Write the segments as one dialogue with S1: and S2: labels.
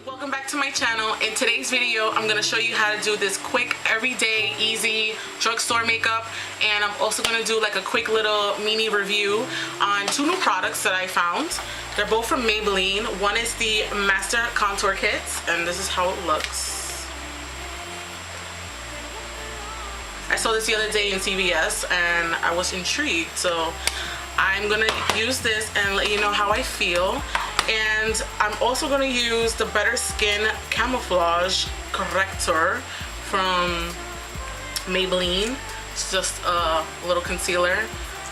S1: Welcome back to my channel. In today's video, I'm gonna show you how to do this quick, everyday, easy drugstore makeup, and I'm also gonna do like a quick little mini review on two new products that I found. They're both from Maybelline. One is the Master Contour Kits, and this is how it looks. I saw this the other day in CVS and I was intrigued, so I'm gonna use this and let you know how I feel. And I'm also gonna use the Better Skin Camouflage Corrector from Maybelline. It's just a little concealer.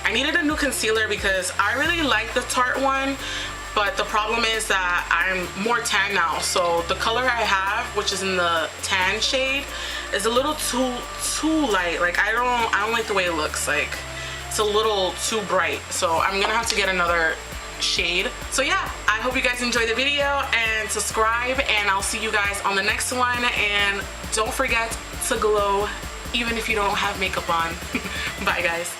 S1: I needed a new concealer because I really like the Tarte one, but the problem is that I'm more tan now, so the color I have, which is in the tan shade, is a little too light. Like I don't like the way it looks. Like it's a little too bright, so I'm gonna have to get another shade. So yeah, I hope you guys enjoy the video and subscribe, and I'll see you guys on the next one. And don't forget to glow even if you don't have makeup on. Bye guys.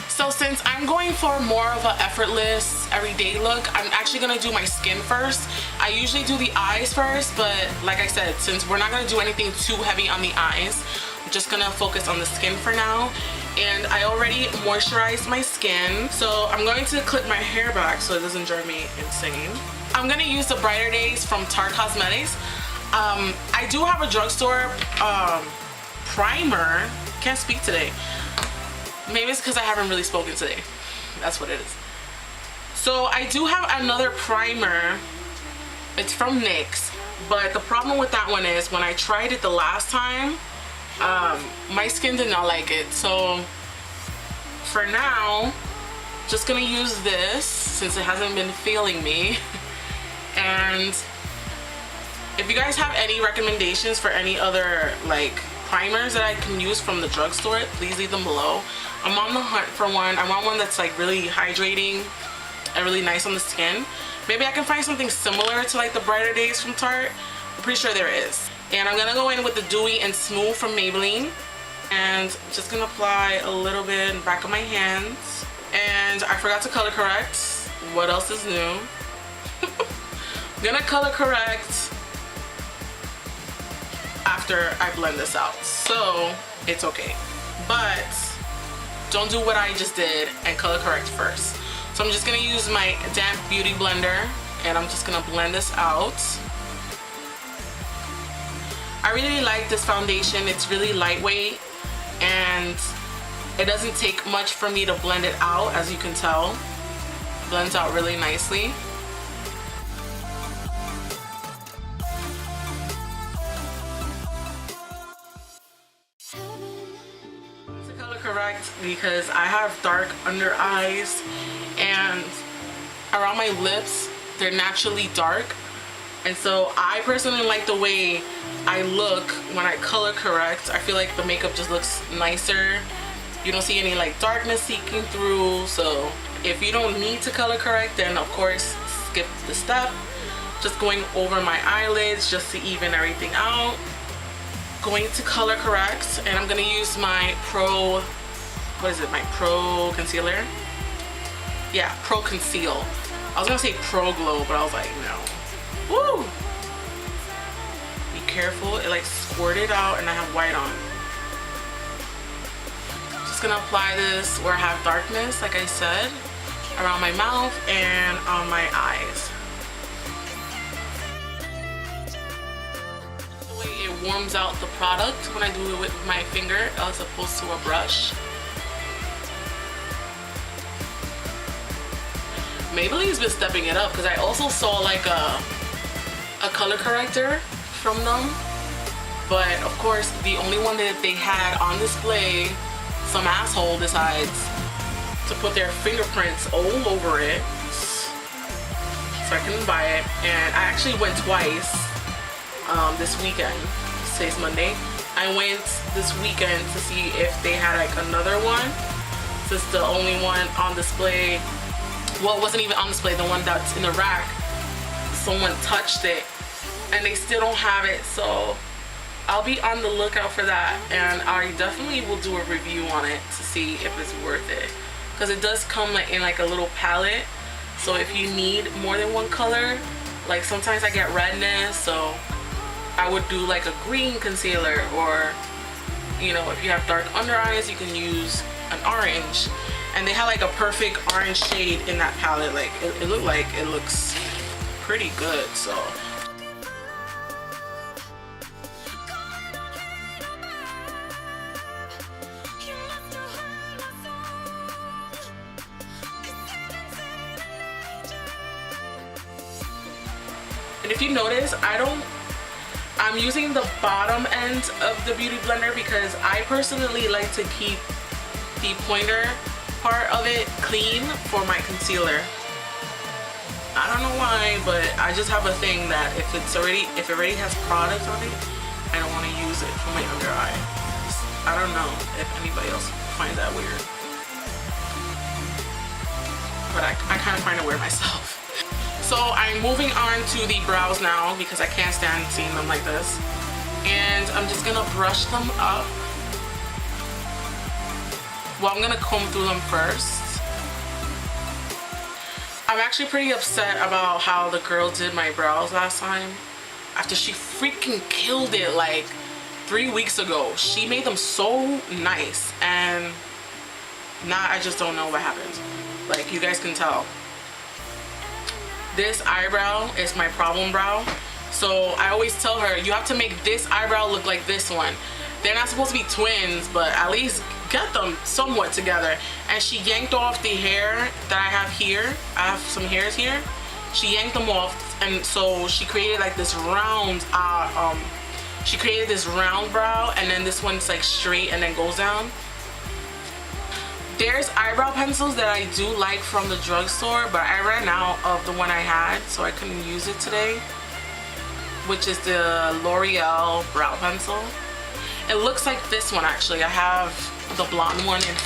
S1: So since I'm going for more of an effortless everyday look, I'm actually gonna do my skin first. I usually do the eyes first, but like I said, since we're not gonna do anything too heavy on the eyes, I'm just gonna focus on the skin for now. And I already moisturized my skin, so I'm going to clip my hair back so it doesn't drive me insane. I'm gonna use the Brighter Days from Tarte Cosmetics. I do have a drugstore primer. Can't speak today. Maybe it's because I haven't really spoken today. That's what it is. So I do have another primer. It's from NYX, but the problem with that one is when I tried it the last time, my skin did not like it. So for now, just gonna use this since it hasn't been failing me. And if you guys have any recommendations for any other like primers that I can use from the drugstore, please leave them below. I'm on the hunt for one. I want one that's like really hydrating and really nice on the skin. Maybe I can find something similar to like the Brighter Days from Tarte. I'm pretty sure there is. And I'm gonna go in with the Dewy and Smooth from Maybelline, and just gonna apply a little bit in the back of my hands. And I forgot to color correct. What else is new? I'm gonna color correct after I blend this out, so it's okay. But don't do what I just did and color correct first. So I'm just gonna use my damp beauty blender and I'm just gonna blend this out. I really like this foundation. It's really lightweight and it doesn't take much for me to blend it out, as you can tell. It blends out really nicely. Correct, because I have dark under eyes and around my lips they're naturally dark, and so I personally like the way I look when I color correct. I feel like the makeup just looks nicer. You don't see any like darkness seeking through. So if you don't need to color correct, then of course skip the step. Just going over my eyelids just to even everything out. Going to color correct, and I'm gonna use my Pro Concealer? Yeah, Pro Conceal. I was gonna say Pro Glow, but I was like, no. Woo! Be careful, it like squirted out and I have white on. Just gonna apply this where I have darkness, like I said, around my mouth and on my eyes. It warms out the product when I do it with my finger as opposed to a brush. Maybelline's been stepping it up because I also saw like a color corrector from them, but of course the only one that they had on display, some asshole decides to put their fingerprints all over it, so I couldn't buy it. And I actually went twice this weekend. Today's Monday. I went this weekend to see if they had like another one, since the only one on display, well, it wasn't even on display, the one that's in the rack, someone touched it and they still don't have it. So I'll be on the lookout for that, and I definitely will do a review on it to see if it's worth it, because it does come like in like a little palette. So if you need more than one color, like sometimes I get redness, so I would do like a green concealer, or you know, if you have dark under eyes, you can use an orange. And they have like a perfect orange shade in that palette. Like it looks pretty good. So and if you notice, I'm using the bottom end of the beauty blender because I personally like to keep the pointer part of it clean for my concealer. I don't know why, but I just have a thing that if it already has product on it, I don't want to use it for my under eye. I don't know if anybody else finds that weird, but I kind of find it weird myself. So I'm moving on to the brows now because I can't stand seeing them like this. And I'm just gonna brush them up. Well, I'm gonna comb through them first. I'm actually pretty upset about how the girl did my brows last time. After she freaking killed it like 3 weeks ago. She made them so nice, and now I just don't know what happened. Like, you guys can tell. This eyebrow is my problem brow. So I always tell her, you have to make this eyebrow look like this one. They're not supposed to be twins, but at least get them somewhat together. And she yanked off the hair that I have here. I have some hairs here. She yanked them off, and so she created like this round she created this round brow, and then this one's like straight and then goes down. There's eyebrow pencils that I do like from the drugstore, but I ran out of the one I had, so I couldn't use it today, which is the L'Oreal brow pencil. It looks like this one actually. I have the blonde one, and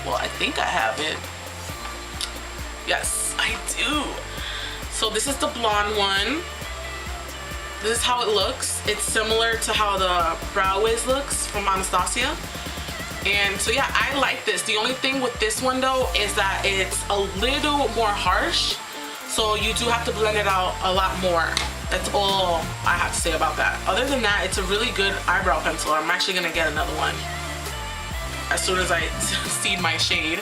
S1: well, I think I have it. Yes, I do. So this is the blonde one. This is how it looks. It's similar to how the Brow Wiz looks from Anastasia. And so yeah, I like this. The only thing with this one though is that it's a little more harsh. So you do have to blend it out a lot more. That's all I have to say about that. Other than that, it's a really good eyebrow pencil. I'm actually gonna get another one as soon as I see my shade.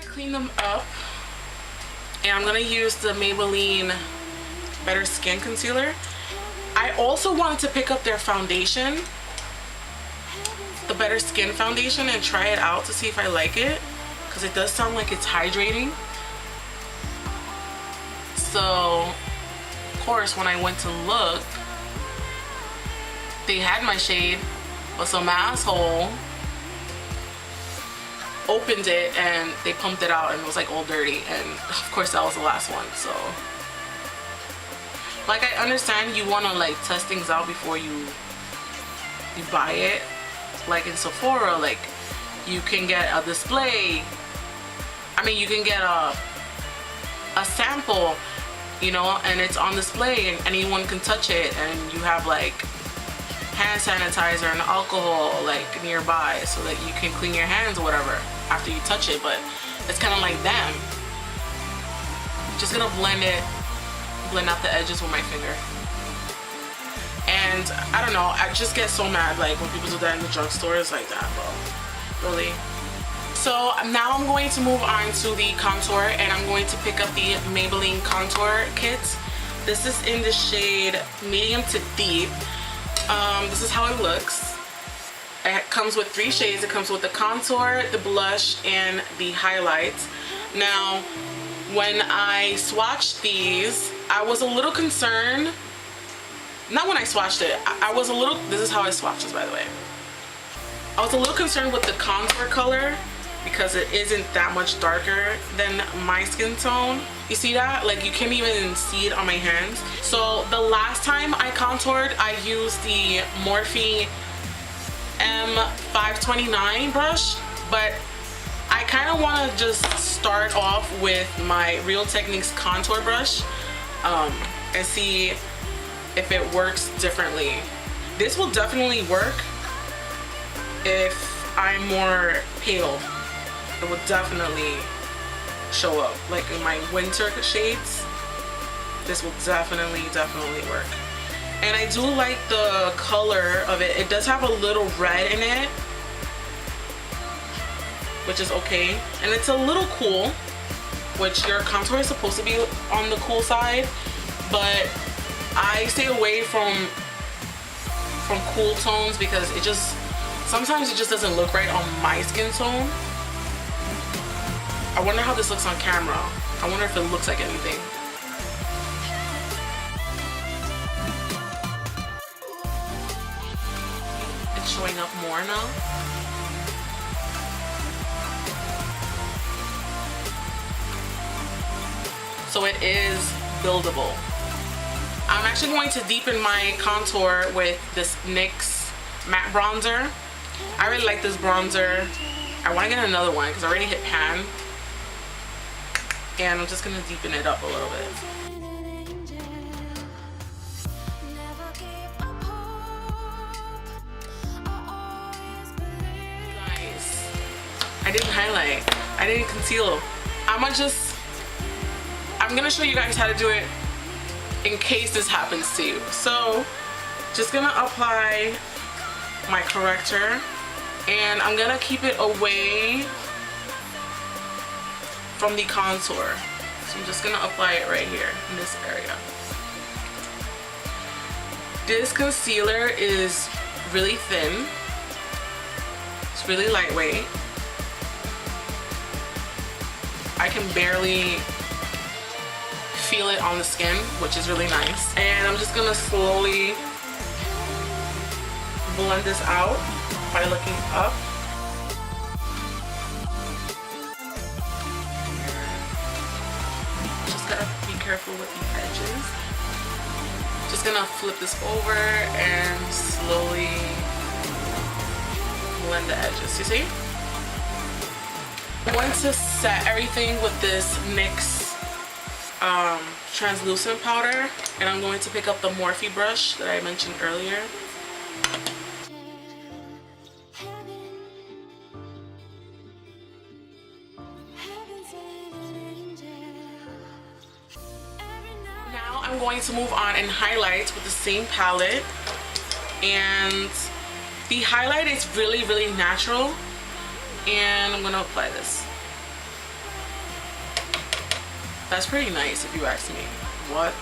S1: Clean them up, and I'm gonna use the Maybelline Better Skin Concealer. I also wanted to pick up their foundation, the Better Skin foundation, and try it out to see if I like it, because it does sound like it's hydrating. So of course when I went to look, they had my shade, but some asshole opened it and they pumped it out and it was like all dirty, and of course that was the last one. So like, I understand you want to like test things out before you buy it. Like in Sephora, like you can get a display, I mean you can get a sample, you know, and it's on display and anyone can touch it, and you have like hand sanitizer and alcohol like nearby so that you can clean your hands or whatever after you touch it. But it's kind of like them. Just gonna blend out the edges with my finger. And I don't know, I just get so mad like when people do that in the drugstore. It's like that, bro, really. So now I'm going to move on to the contour, and I'm going to pick up the Maybelline contour kit. This is in the shade medium to deep. This is how it looks. It comes with 3 shades. It comes with the contour, the blush, and the highlights. Now, when I swatched these, I was a little concerned. Not when I swatched it. I was a little, this is how I swatched this, by the way. I was a little concerned with the contour color because it isn't that much darker than my skin tone. You see that? Like, you can't even see it on my hands. So the last time I contoured, I used the Morphe M529 brush, but I I kind of want to just start off with my Real Techniques contour brush and see if it works differently. This will definitely work if I'm more pale. It will definitely show up. Like in my winter shades, this will definitely work. And I do like the color of it. It does have a little red in it, which is okay. And it's a little cool, which your contour is supposed to be on the cool side, but I stay away from cool tones because it just, sometimes it just doesn't look right on my skin tone. I wonder how this looks on camera. I wonder if it looks like anything. It's showing up more now. So it is buildable. I'm actually going to deepen my contour with this NYX Matte bronzer. I really like this bronzer. I want to get another one because I already hit pan. And I'm just going to deepen it up a little bit. Guys, I didn't highlight. I didn't conceal. I'm going to show you guys how to do it in case this happens to you. So, just going to apply my corrector. And I'm going to keep it away from the contour. So I'm just gonna apply it right here in this area. This concealer is really thin. It's really lightweight. I can barely feel it on the skin, which is really nice. And I'm just gonna slowly blend this out by looking up. Be careful with the edges. Just gonna flip this over and slowly blend the edges. You see? I'm going to set everything with this NYX translucent powder, and I'm going to pick up the Morphe brush that I mentioned earlier. I'm going to move on and highlight with the same palette, and the highlight is really natural, and I'm going to apply this. That's pretty nice if you ask me. What?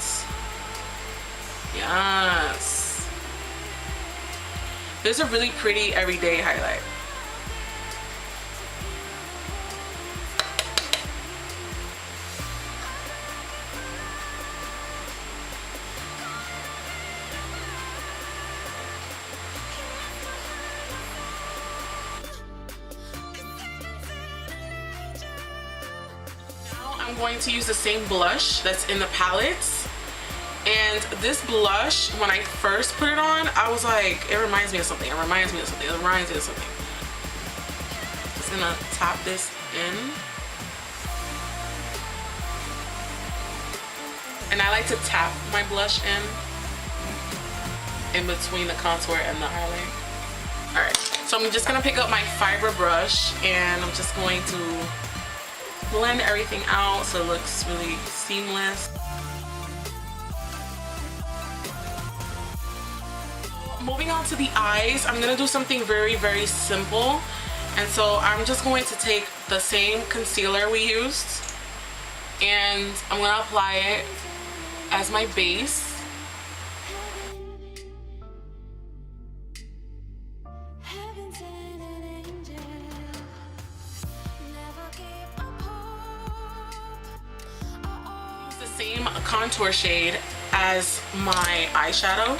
S1: Yes. This is a really pretty everyday highlight. I'm going to use the same blush that's in the palettes, and this blush, when I first put it on, I was like, it reminds me of something, it reminds me of something, it reminds me of something. Just gonna tap this in, and I like to tap my blush in between the contour and the highlight. Alright, so I'm just gonna pick up my fiber brush, and I'm just going to blend everything out so it looks really seamless. Moving on to the eyes, I'm gonna do something very simple, and so I'm just going to take the same concealer we used, and I'm gonna apply it as my base. Same contour shade as my eyeshadow.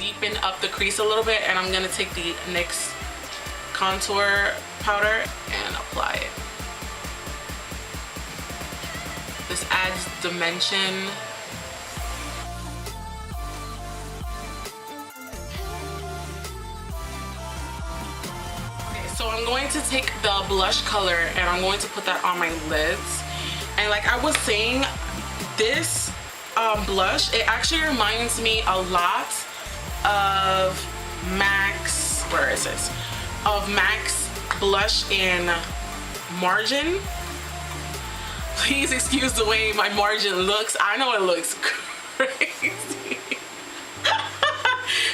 S1: deepen up the crease a little bit, and I'm gonna take the NYX contour powder and apply it. This adds dimension. Okay, so I'm going to take the blush color and I'm going to put that on my lids. And like I was saying, this blush, it actually reminds me a lot of MAC's, where is this? Of MAC's blush in Margin. Please excuse the way my margin looks. I know it looks crazy.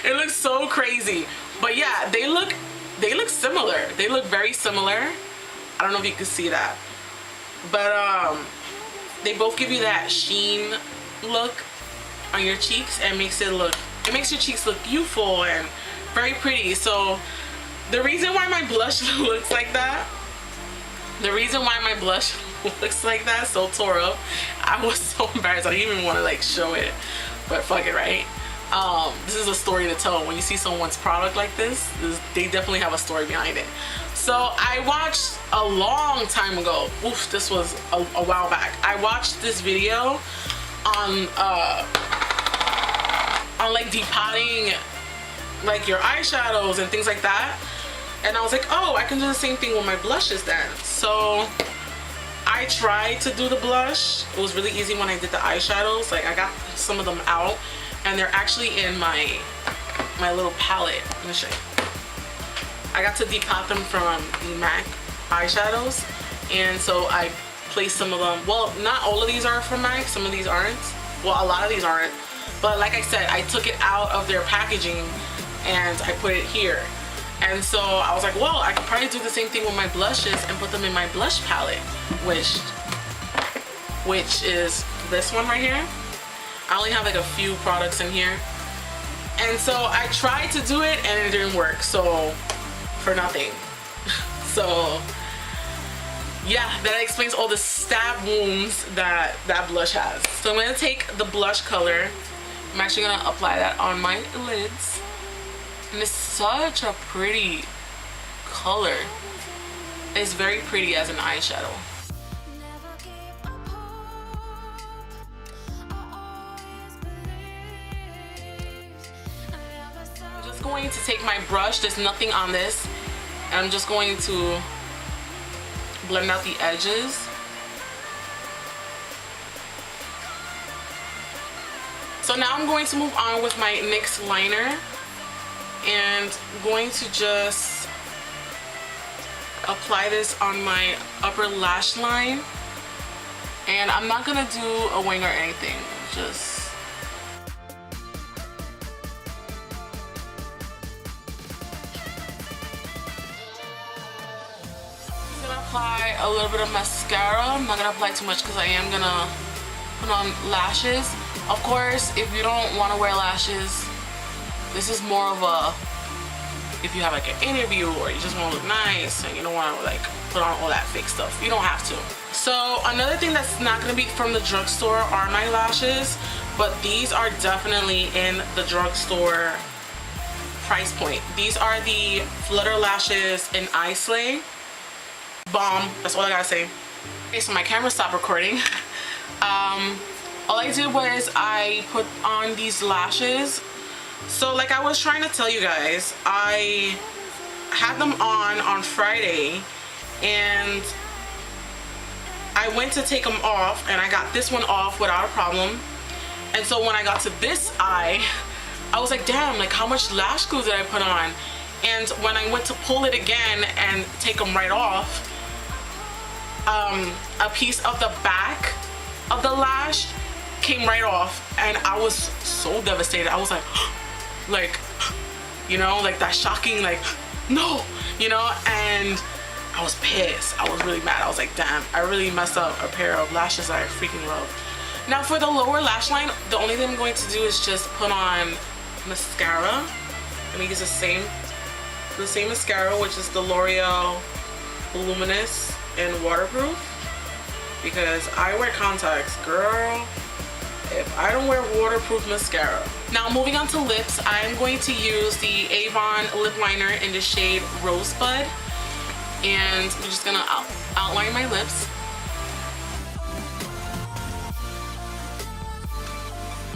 S1: It looks so crazy. But yeah, they look similar. They look very similar. I don't know if you can see that. But they both give you that sheen look on your cheeks and makes your cheeks look youthful and very pretty. So the reason why my blush looks like that, so tore up, I was so embarrassed. I didn't even want to like show it, but fuck it, right? This is a story to tell. When you see someone's product like this, they definitely have a story behind it. So I watched a long time ago, this was a while back, I watched this video on like depotting like your eyeshadows and things like that, and I was like, oh, I can do the same thing with my blushes then. So I tried to do the blush. It was really easy when I did the eyeshadows. Like I got some of them out and they're actually in my little palette. Let me show you. I got to depot them from the MAC eyeshadows, and so I placed some of them. Well, not all of these are from MAC, some of these aren't. Well, a lot of these aren't. But like I said, I took it out of their packaging and I put it here. And so I was like, well, I could probably do the same thing with my blushes and put them in my blush palette, which is this one right here. I only have like a few products in here. And so I tried to do it and it didn't work, so for nothing. So yeah, that explains all the stab wounds that blush has. So I'm gonna take the blush color. I'm actually gonna apply that on my lids. And it's such a pretty color. It's very pretty as an eyeshadow. I'm just going to take my brush, there's nothing on this, and I'm just going to blend out the edges. So now I'm going to move on with my NYX liner, and I'm going to just apply this on my upper lash line. And I'm not gonna do a wing or anything, just I'm gonna apply a little bit of mascara. I'm not gonna apply too much because I am gonna put on lashes. Of course, if you don't want to wear lashes, this is more of a, if you have like an interview or you just want to look nice and you don't want to like put on all that fake stuff, you don't have to. So another thing that's not going to be from the drugstore are my lashes, but these are definitely in the drugstore price point. These are the Flutter Lashes in Islay. Bomb, that's all I gotta say. Okay, so my camera stopped recording. All I did was I put on these lashes. So like I was trying to tell you guys, I had them on Friday and I went to take them off and I got this one off without a problem. And so when I got to this eye, I was like, damn, like how much lash glue did I put on? And when I went to pull it again and take them right off, a piece of the back of the lash came right off, and I was so devastated. I was like, you know, like that shocking, like, no, you know, and I was pissed. I was really mad. I was like, damn, I really messed up a pair of lashes that I freaking love. Now for the lower lash line, the only thing I'm going to do is just put on mascara. Let me use the same mascara, which is the L'Oreal Voluminous and Waterproof, because I wear contacts, girl, if I don't wear waterproof mascara. Now moving on to lips, I'm going to use the Avon lip liner in the shade Rosebud, and I'm just gonna outline my lips.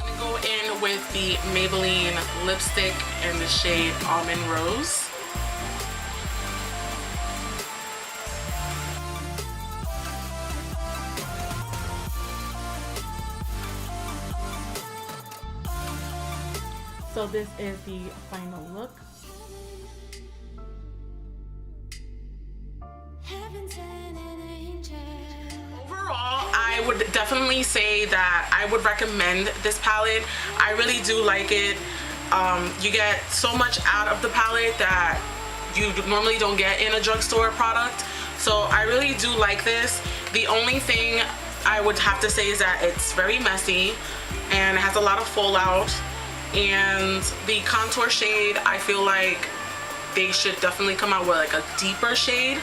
S1: I'm gonna go in with the Maybelline lipstick in the shade Almond Rose. So this is the final look. Overall, I would definitely say that I would recommend this palette. I really do like it. You get so much out of the palette that you normally don't get in a drugstore product. So I really do like this. The only thing I would have to say is that it's very messy and it has a lot of fallout. And the contour shade, I feel like they should definitely come out with like a deeper shade.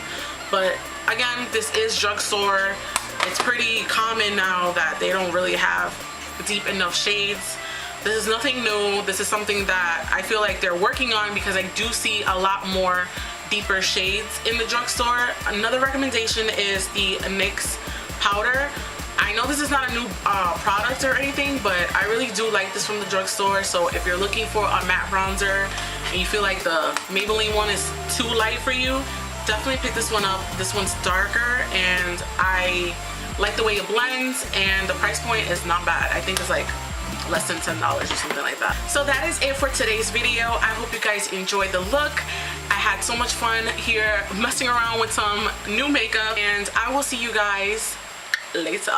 S1: But again, this is drugstore. It's pretty common now that they don't really have deep enough shades. This is nothing new. This is something that I feel like they're working on, because I do see a lot more deeper shades in the drugstore. Another recommendation is the NYX powder. I know this is not a new product or anything, but I really do like this from the drugstore. So if you're looking for a matte bronzer and you feel like the Maybelline one is too light for you, definitely pick this one up. This one's darker and I like the way it blends, and the price point is not bad. I think it's like less than $10 or something like that. So that is it for today's video. I hope you guys enjoyed the look. I had so much fun here messing around with some new makeup, and I will see you guys later.